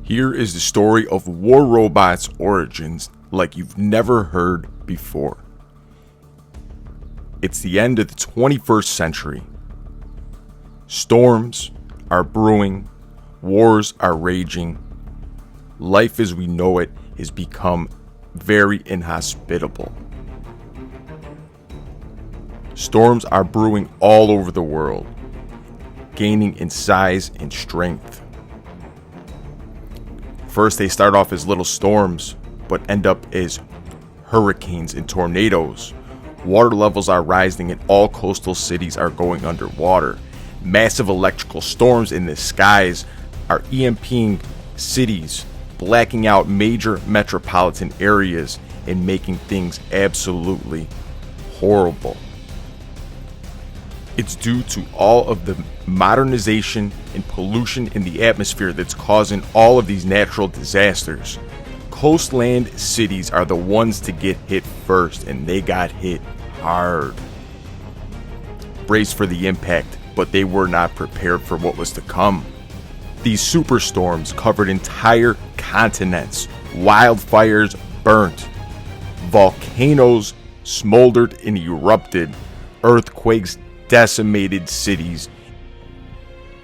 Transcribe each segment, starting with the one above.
Here is the story of War Robot's origins like you've never heard before. It's the end of the 21st century. Storms are brewing, wars are raging. Life as we know it has become very inhospitable. Storms are brewing all over the world, gaining in size and strength. First, they start off as little storms, but end up as hurricanes and tornadoes. Water levels are rising and all coastal cities are going underwater. Massive electrical storms in the skies are EMPing cities, blacking out major metropolitan areas and making things absolutely horrible. It's due to all of the modernization and pollution in the atmosphere that's causing all of these natural disasters. Coastland cities are the ones to get hit first, and they got hit hard. Braced for the impact, but they were not prepared for what was to come. These superstorms covered entire continents. Wildfires burnt. Volcanoes smoldered and erupted. Earthquakes decimated cities.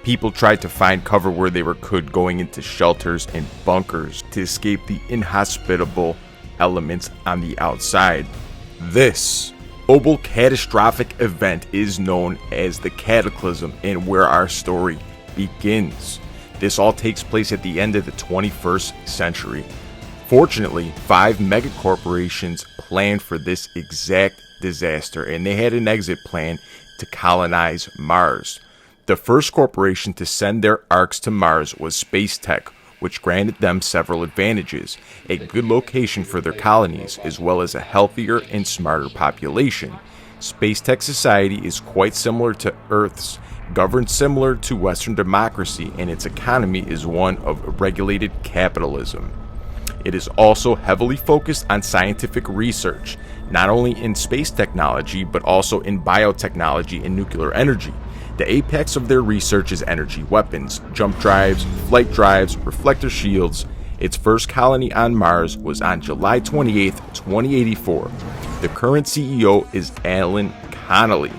People tried to find cover where they could, going into shelters and bunkers to escape the inhospitable elements on the outside. This global catastrophic event is known as the Cataclysm, and where our story begins. This all takes place at the end of the 21st century. Fortunately, 5 megacorporations planned for this exact disaster, and they had an exit plan to colonize Mars. The first corporation to send their arcs to Mars was Space Tech, which granted them several advantages: a good location for their colonies, as well as a healthier and smarter population. Space Tech society is quite similar to Earth's, governed similar to Western democracy, and its economy is one of regulated capitalism. It is also heavily focused on scientific research, not only in space technology, but also in biotechnology and nuclear energy. The apex of their research is energy weapons, jump drives, flight drives, reflector shields. Its first colony on Mars was on July 28, 2084. The current CEO is Alan Connolly.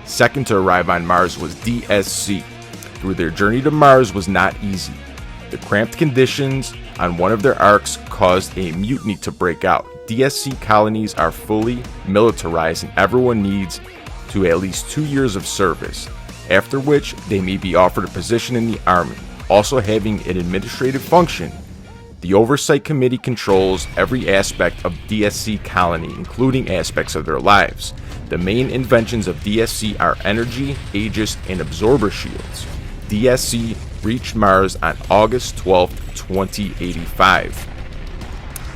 Second to arrive on Mars was DSC. Through their journey to Mars was not easy. The cramped conditions on one of their arcs caused a mutiny to break out. DSC colonies are fully militarized and everyone needs to at least 2 years of service, after which they may be offered a position in the army. Also having an administrative function, the Oversight Committee controls every aspect of DSC colony, including aspects of their lives. The main inventions of DSC are energy, Aegis, and absorber shields. DSC reached Mars on August 12, 2085.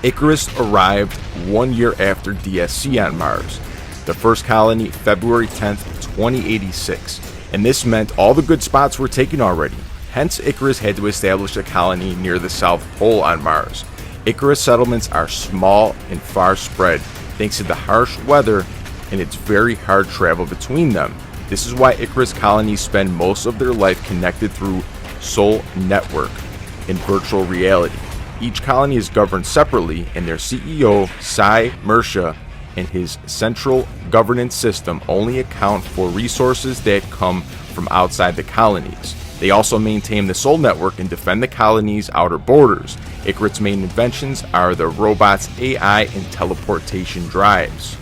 Icarus arrived 1 year after DSC on Mars. The first colony, February 10, 2086. And this meant all the good spots were taken already. Hence, Icarus had to establish a colony near the South Pole on Mars. Icarus settlements are small and far spread, thanks to the harsh weather and its very hard travel between them. This is why Icarus colonies spend most of their life connected through Soul Network in virtual reality. Each colony is governed separately, and their CEO, Cy Mersha, and his central governance system only account for resources that come from outside the colonies. They also maintain the Soul Network and defend the colony's outer borders. Icarus' main inventions are the robot's AI and teleportation drives.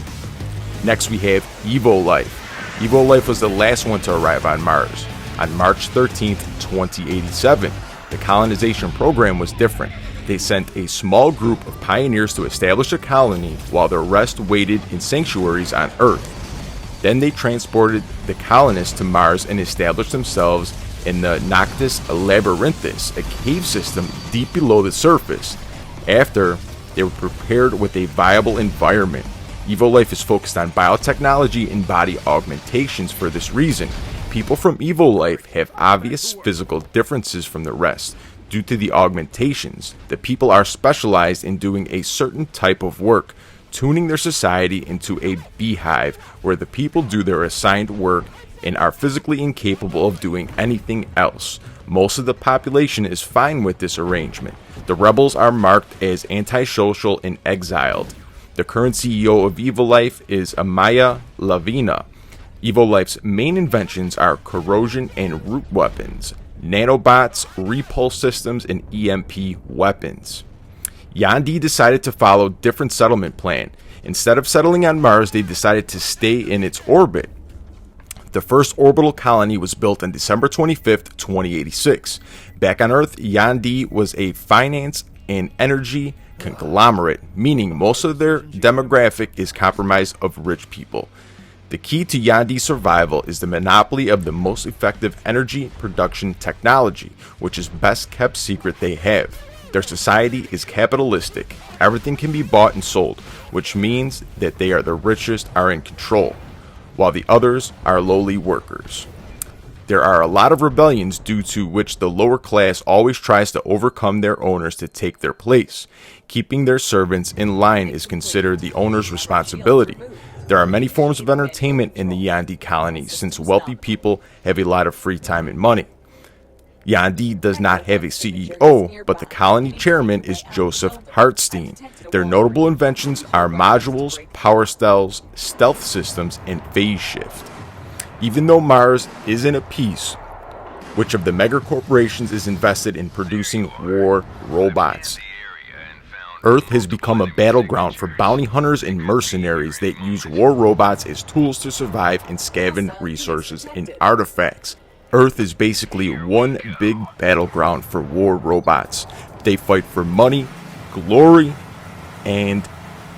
Next we have EvoLife. EvoLife was the last one to arrive on Mars. On March 13, 2087, the colonization program was different. They sent a small group of pioneers to establish a colony while the rest waited in sanctuaries on Earth. Then they transported the colonists to Mars and established themselves in the Noctis Labyrinthus, a cave system deep below the surface. After they were prepared with a viable environment, EvoLife is focused on biotechnology and body augmentations. For this reason, people from EvoLife have obvious physical differences from the rest. Due to the augmentations, the people are specialized in doing a certain type of work, tuning their society into a beehive where the people do their assigned work and are physically incapable of doing anything else. Most of the population is fine with this arrangement. The rebels are marked as antisocial and exiled. The current CEO of EvoLife is Amaya Lavina. EvoLife's main inventions are corrosion and root weapons, nanobots, repulse systems, and EMP weapons. Yandi decided to follow a different settlement plan. Instead of settling on Mars, they decided to stay in its orbit. The first orbital colony was built on December 25th, 2086. Back on Earth, Yandi was a finance and energy conglomerate, meaning most of their demographic is comprised of rich people. The key to Yandi's survival is the monopoly of the most effective energy production technology, which is best kept secret they have. Their society is capitalistic. Everything can be bought and sold, which means that they are the richest are in control, while the others are lowly workers. There are a lot of rebellions due to which the lower class always tries to overcome their owners to take their place. Keeping their servants in line is considered the owner's responsibility. There are many forms of entertainment in the Yandi colony since wealthy people have a lot of free time and money. Yandi does not have a CEO, but the colony chairman is Joseph Hartstein. Their notable inventions are modules, power cells, stealth systems, and phase shift. Even though Mars isn't at peace, which of the mega corporations is invested in producing war robots? Earth has become a battleground for bounty hunters and mercenaries that use war robots as tools to survive and scavenge resources and artifacts. Earth is basically one big battleground for war robots. They fight for money, glory, and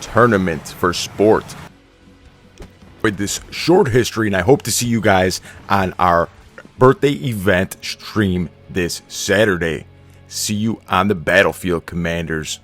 tournaments for sport. With this short history, and I hope to see you guys on our birthday event stream this Saturday. See you on the battlefield, Commanders.